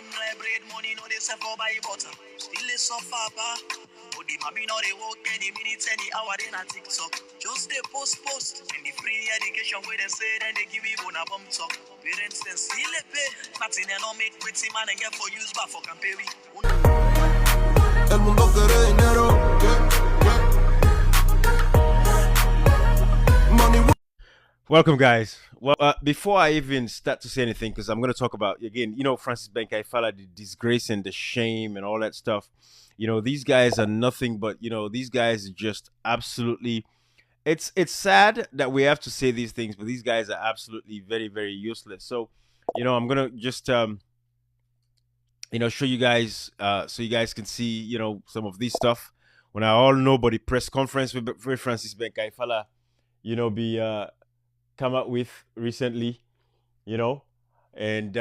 bread money, no they sell for buy butter. Still they suffer, pa. But the mommy know they work any minute, any hour, then a TikTok. Just they post. And the free education where they say, then they give you a bump talk. Parents then still they pay. Nothing they don't make pretty man and get for use back for campaign. El mundo quiere dinero. Welcome, guys. Well, before I even start to say anything, because I'm going to talk about, again, Francis Benkai-Fala, the disgrace and the shame and all that stuff. These guys are nothing but, these guys are just absolutely, it's sad that we have to say these things, but these guys are absolutely very, very useless. So, I'm going to just, show you guys, so you guys can see, some of this stuff. When I all know about the press conference with Francis Benkai-Fala, come up with recently, and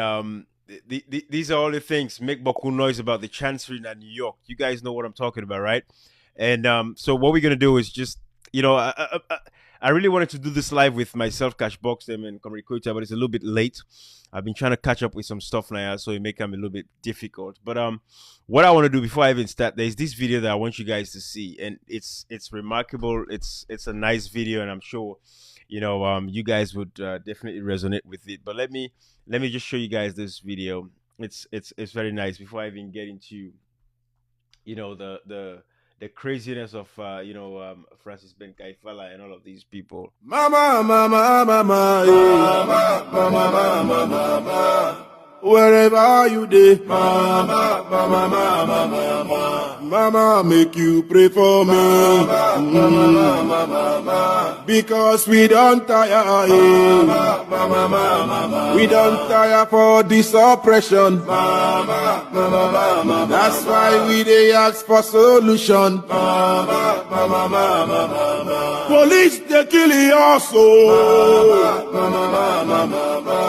these are all the things make Boku noise about the chancery in New York. You guys know what I'm talking about, right? And so what we're gonna do is just, I really wanted to do this live with myself, Cashbox them and Comrade Koita, but it's a little bit late. I've been trying to catch up with some stuff now, so it may come a little bit difficult. But what I want to do before I even start, there's this video that I want you guys to see, and it's remarkable. It's a nice video, and I'm sure you guys would definitely resonate with it. But let me just show you guys this video. It's very nice. Before I even get into the craziness of Francis Benkai-Fala and all of these people. Mama, wherever you dey, mama, make you pray for me, because we don't tire, we don't tire for this oppression. That's why we dey ask for solution. Police they kill us,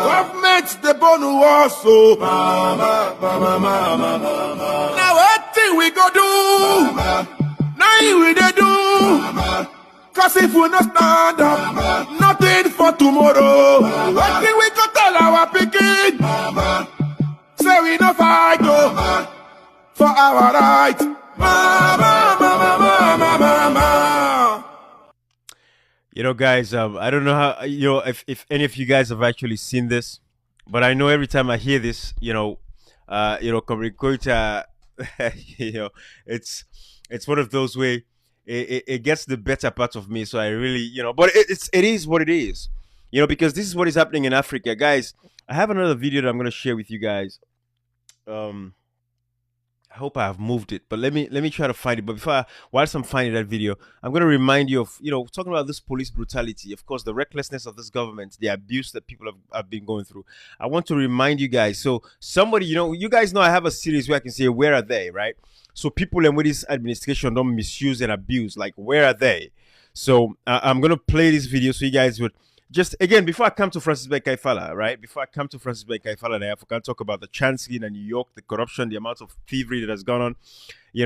government they burn us. Now what thing we go do? Now we they do. Cause if we not stand up, nothing for tomorrow. What thing we go tell our picking? Say we no fight for our right. Guys, I don't know how if any of you guys have actually seen this. But I know every time I hear this, Comrade Koita, it's one of those where it gets the better part of me. So I really, but it is what it is, because this is what is happening in Africa, guys. I have another video that I'm going to share with you guys. I hope I have moved it, but let me try to find it. But whilst I'm finding that video, I'm going to remind you of, talking about this police brutality, of course, the recklessness of this government, the abuse that people have been going through. I want to remind you guys. So somebody, you guys know I have a series where I can say, where are they, right? So people in with this administration don't misuse and abuse, like, where are they? So I'm going to play this video so you guys would just, again, before I come to Francis Benkai-Fala, right? Before I come to Francis Benkai-Fala, I can talk about the chancery in New York, the corruption, the amount of thievery that has gone on.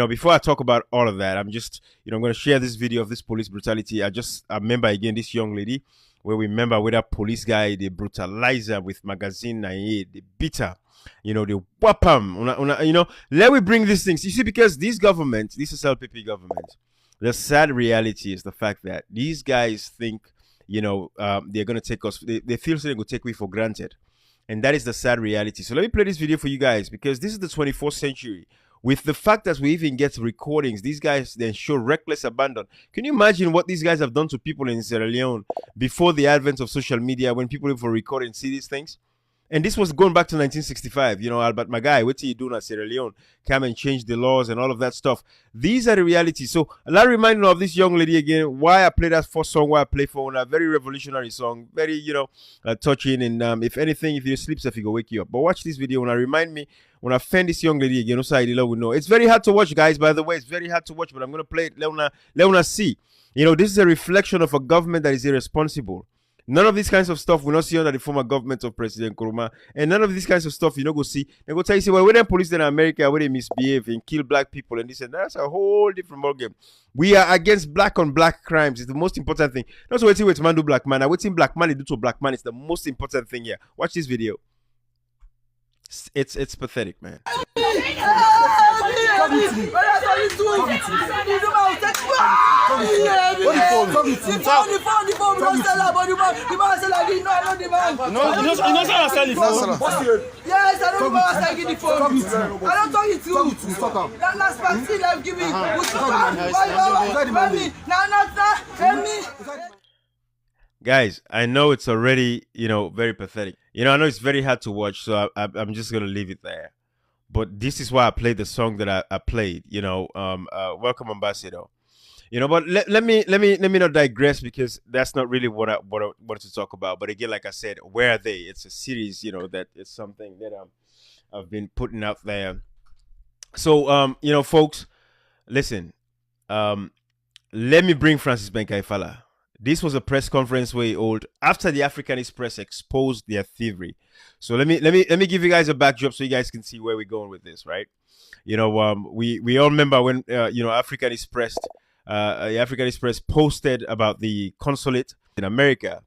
Before I talk about all of that, I'm just, I'm going to share this video of this police brutality. I remember, again, this young lady, where we remember with that police guy, they brutalize her with magazine, they beat her, they whap him. Let me bring these things. You see, because this government, this SLPP government, the sad reality is the fact that these guys think, they're going to take us, they feel they're going to take we for granted. And that is the sad reality. So let me play this video for you guys, because this is the 24th century. With the fact that we even get recordings, these guys then show reckless abandon. Can you imagine what these guys have done to people in Sierra Leone before the advent of social media, when people even record and see these things? And this was going back to 1965. Albert Magai, what you doing at Sierra Leone? Come and change the laws and all of that stuff. These are the realities. So let me remind you of this young lady again. Why I played that first song, why I play for a very revolutionary song, very, touching. And if anything, if you sleep, if you go wake you up. But watch this video when I remind me, when I find this young lady again, also I will know. It's very hard to watch, guys, by the way. It's very hard to watch, but I'm going to play it. Let una see. This is a reflection of a government that is irresponsible. None of these kinds of stuff we not see under the former government of President Nkrumah, and none of these kinds of stuff you go see. They go tell you, say, well, when the police in America, where they misbehave and kill black people and this and that's a whole different ballgame. We are against black on black crimes. It's the most important thing. Not waiting with man do black man. I waiting black man do to black man. It's the most important thing here. Watch this video. it's pathetic, man. Guys, I know it's already, very pathetic. I know it's very hard to watch, so I'm just gonna leave it there. But this is why I played the song that I played. Welcome, Ambassador. But let me not digress, because that's not really what I wanted to talk about. But again, like I said, where are they? It's a series, that it's something that I've been putting out there. So folks, listen. Let me bring Francis Benkaifala. This was a press conference where he held after the Africanist Press exposed their thievery. So let me give you guys a backdrop so you guys can see where we're going with this, right? We all remember when Africanist Press posted about the consulate in America,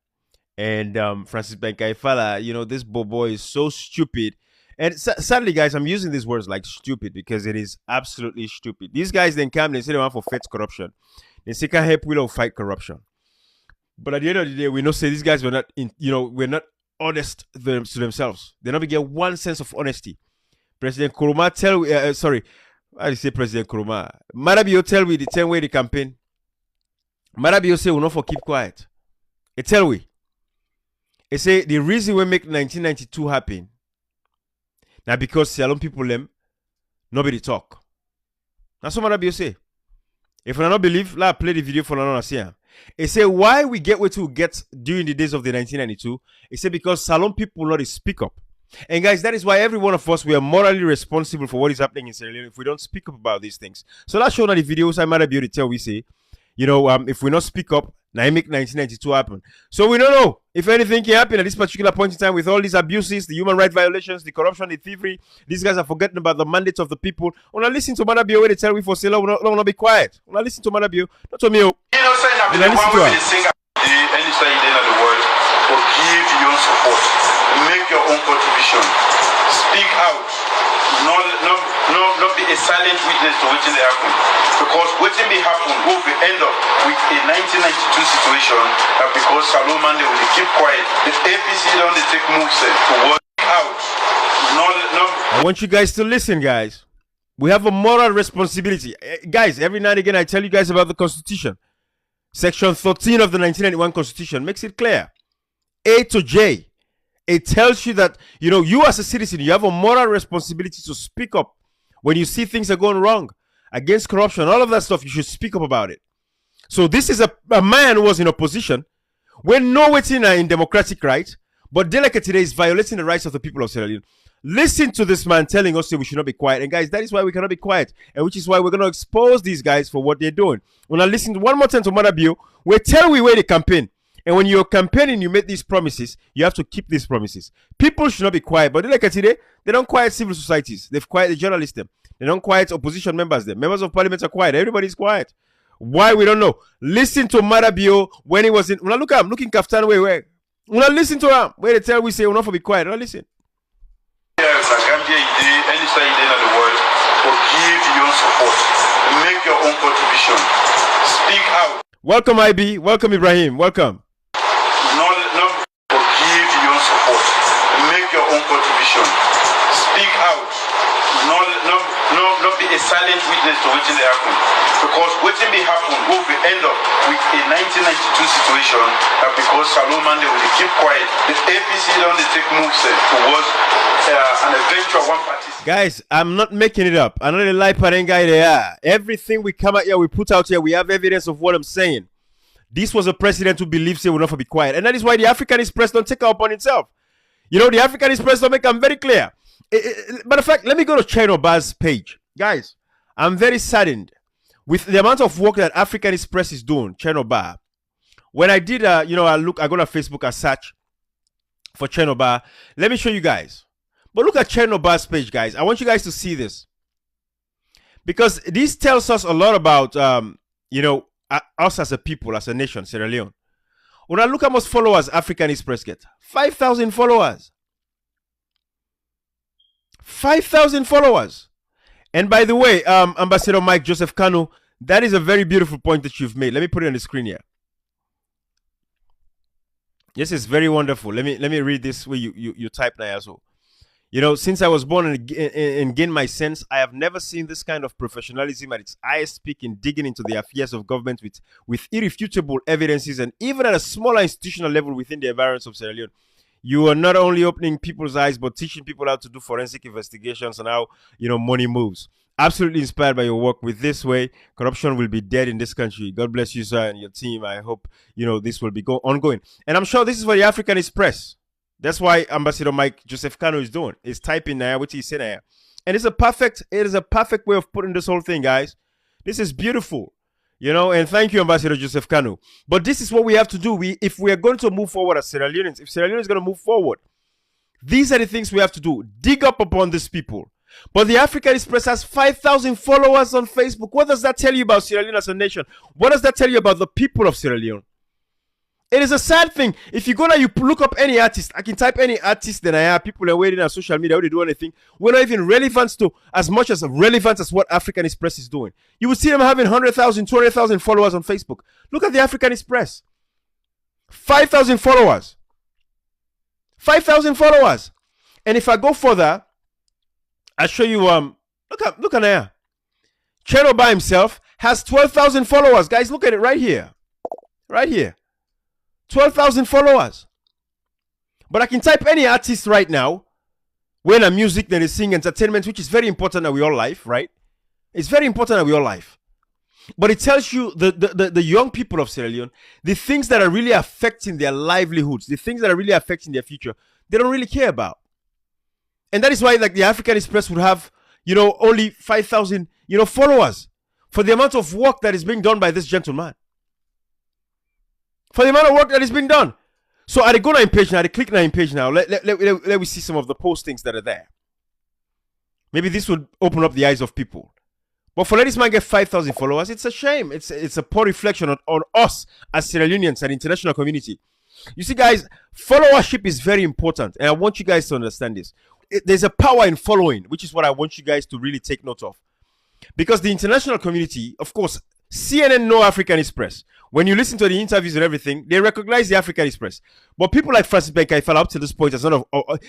and Francis Benkaifala, this bobo is so stupid. And sadly, guys, I'm using these words like stupid because it is absolutely stupid. These guys then come and say they want for fight corruption. They say can help we fight corruption. But at the end of the day, we know say these guys were not we're not honest to themselves. They never get one sense of honesty. President Kuruma how do you say President Kuruma? Marabio tell we the 10 way the campaign. Marabio say we not for keep quiet. He tell we. He say the reason we make 1992 happen now because Salon people them nobody talk. That's what Marabio say. If I not believe, let play the video for another see. He say why we get what we get during the days of the 1992. He say because Salon people not speak up. And guys, that is why every one of us, we are morally responsible for what is happening in Sierra Leone if we don't speak up about these things. So that's shown on the videos I might be able to tell we say, if we not speak up, now I make 1992 happen. So we don't know if anything can happen at this particular point in time with all these abuses, the human rights violations, the corruption, the thievery. These guys are forgetting about the mandate of the people. When I listen to Manabio where they tell me for Sela, we not be quiet. When I listen to Manabio, not to me. When I listen to her. The world, but give your support, make your own contribution, speak out, not be a silent witness to what they happen. Because what may happen will be end up with a 1992 situation that because Salomon they will keep quiet, the APC don't take moves to work out. I want you guys to listen, guys. We have a moral responsibility. Guys, every now and again I tell you guys about the Constitution. Section 13 of the 1991 Constitution makes it clear. A to J. It tells you that, you as a citizen, you have a moral responsibility to speak up when you see things are going wrong, against corruption, all of that stuff. You should speak up about it. So this is a man who was in opposition, when no waiting in democratic rights, but Deleke today is violating the rights of the people of Sierra Leone. Listen to this man telling us that we should not be quiet. And guys, that is why we cannot be quiet. And which is why we're going to expose these guys for what they're doing. When I listen to one more time to Manabio, we tell we where they campaign. And when you're campaigning, you make these promises, you have to keep these promises. People should not be quiet. But like today, they don't quiet civil societies. They've quiet the journalists. Them. They don't quiet opposition members. Them. Members of parliament are quiet. Everybody's quiet. Why? We don't know. Listen to Marabio when he was in. When I look at him, looking Kaftan way. When I listen to him, where they tell we say, we're not for be quiet. Don't listen. Any side in the world, but give your support, make your own contribution, speak out. Welcome, IB. Welcome, Ibrahim. Welcome. Give your support, make your own contribution, speak out, not be a silent witness to what they happen. Because what may happen will be end up with a 1992 situation that because Salomon they will keep quiet, the APC don't take moves towards an eventual one party. Guys, I'm not making it up. I'm not a lie parent guy there. Everything we come out here, we put out here, we have evidence of what I'm saying. This was a president who believes he will not be quiet. And that is why the Africanist Press don't take it upon itself. The Africanist Press don't make them very clear. Matter of fact, let me go to Chino Bar's page. Guys, I'm very saddened with the amount of work that Africanist Press is doing, Chino Bar. When I did, I go to Facebook, I search for Chino Bar. Let me show you guys. But look at Chino Bar's page, guys. I want you guys to see this. Because this tells us a lot about, us as a people, as a nation, Sierra Leone. When I look at most followers Africanist Press get, 5,000 followers. 5,000 followers. And by the way, Ambassador Mike Joseph Kanu, that is a very beautiful point that you've made. Let me put it on the screen here. This is very wonderful. Let me read this where you type now as well. You know, since I was born and gained my sense, I have never seen this kind of professionalism at its highest peak in digging into the affairs of government with irrefutable evidences, and even at a smaller institutional level within the environs of Sierra Leone. You are not only opening people's eyes, but teaching people how to do forensic investigations and how, you know, money moves. Absolutely inspired by your work. With this way, corruption will be dead in this country. God bless you, sir, and your team. I hope, you know, this will be ongoing. And I'm sure this is for the Africanist Press. That's why Ambassador Mike Joseph Kanu is doing. Is typing now what he's saying there. And it is a perfect way of putting this whole thing, guys. This is beautiful. You know, and thank you, Ambassador Joseph Kanu. But this is what we have to do. If we are going to move forward as Sierra Leoneans, if Sierra Leone is going to move forward, these are the things we have to do. Dig up upon these people. But the Africanist Press has 5,000 followers on Facebook. What does that tell you about Sierra Leone as a nation? What does that tell you about the people of Sierra Leone? It is a sad thing. If you go now, you look up any artist. I can type any artist, then I have people are waiting on social media. How they do anything? We're not even relevant to as much as relevant as what Africanist Press is doing. You will see them having 100,000, 200,000 followers on Facebook. Look at the Africanist Press. 5,000 followers. 5,000 followers. And if I go further, I'll show you. Look at there. Chero by himself has 12,000 followers. Guys, look at it right here. Right here. 12,000 followers. But I can type any artist right now. When a music, then they sing entertainment, which is very important in our life, right? It's very important in our life. But it tells you the young people of Sierra Leone, the things that are really affecting their livelihoods, the things that are really affecting their future, they don't really care about. And that is why, like, the Africanist Press would have, you know, only 5,000, you know, followers for the amount of work that is being done by this gentleman. For the amount of work that is being done. So I go to page now, I click on page now. Let me see some of the postings that are there. Maybe this would open up the eyes of people. But for let this man get 5,000 followers, it's a shame. It's a poor reflection on us as Sierra Leoneans and international community. You see, guys, followership is very important. And I want you guys to understand this. There's a power in following, which is what I want you guys to really take note of. Because the international community, of course, CNN know Africanist Press. When you listen to the interviews and everything, they recognize the Africanist Press. But people like Francis Benkai up to this point,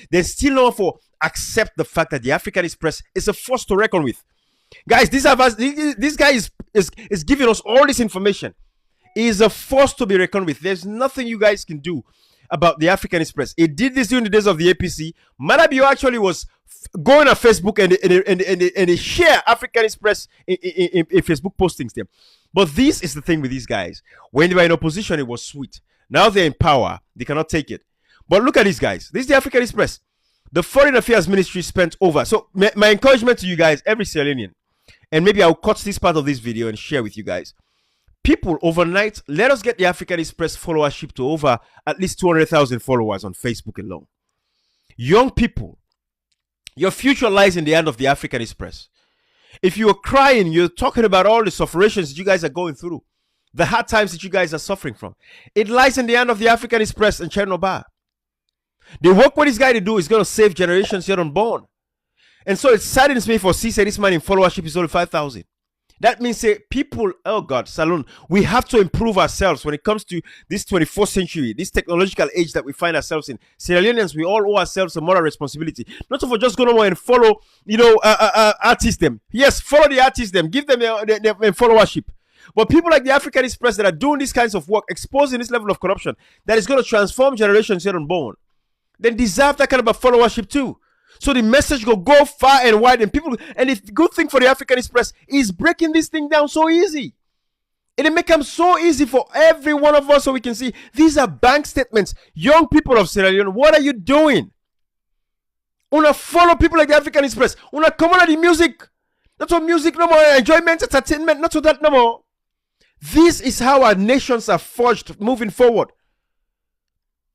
they still not accept the fact that the Africanist Press is a force to reckon with. Guys, this guy is giving us all this information. He is a force to be reckoned with. There's nothing you guys can do about the Africanist Press. It did this during the days of the APC. Madabio actually was going on Facebook and they share Africanist Press in Facebook postings there. But this is the thing with these guys. When they were in opposition, it was sweet. Now they're in power. They cannot take it. But look at these guys. This is the Africanist Press. The Foreign Affairs Ministry spent over. So my encouragement to you guys, every Sierra Leonean, and maybe I'll cut this part of this video and share with you guys. People, overnight, let us get the Africanist Press followership to over at least 200,000 followers on Facebook alone. Young people, your future lies in the hand of the Africanist Press. If you are crying, you're talking about all the sufferings that you guys are going through, the hard times that you guys are suffering from. It lies in the hand of the Africanist Press and Chernobyl. The work what this guy to do is going to save generations yet unborn. And so it saddens me for see this man in followership is only 5,000. That means people, oh God, Salon, we have to improve ourselves when it comes to this 24th century, this technological age that we find ourselves in. Sierra Leoneans, we all owe ourselves a moral responsibility. Not for just going on and follow, artists them. Yes, follow the artists them, give them their followership. But people like the Africanist Press that are doing these kinds of work, exposing this level of corruption, that is going to transform generations yet unborn, then deserve that kind of a followership too. So the message go far and wide, and people. And the good thing for the Africanist Press is breaking this thing down so easy. It make them so easy for every one of us, so we can see these are bank statements. Young people of Sierra Leone, what are you doing? Una follow people like the Africanist Press. Una come on at the music. Not for music no more. Enjoyment, entertainment. Not for that no more. This is how our nations are forged moving forward.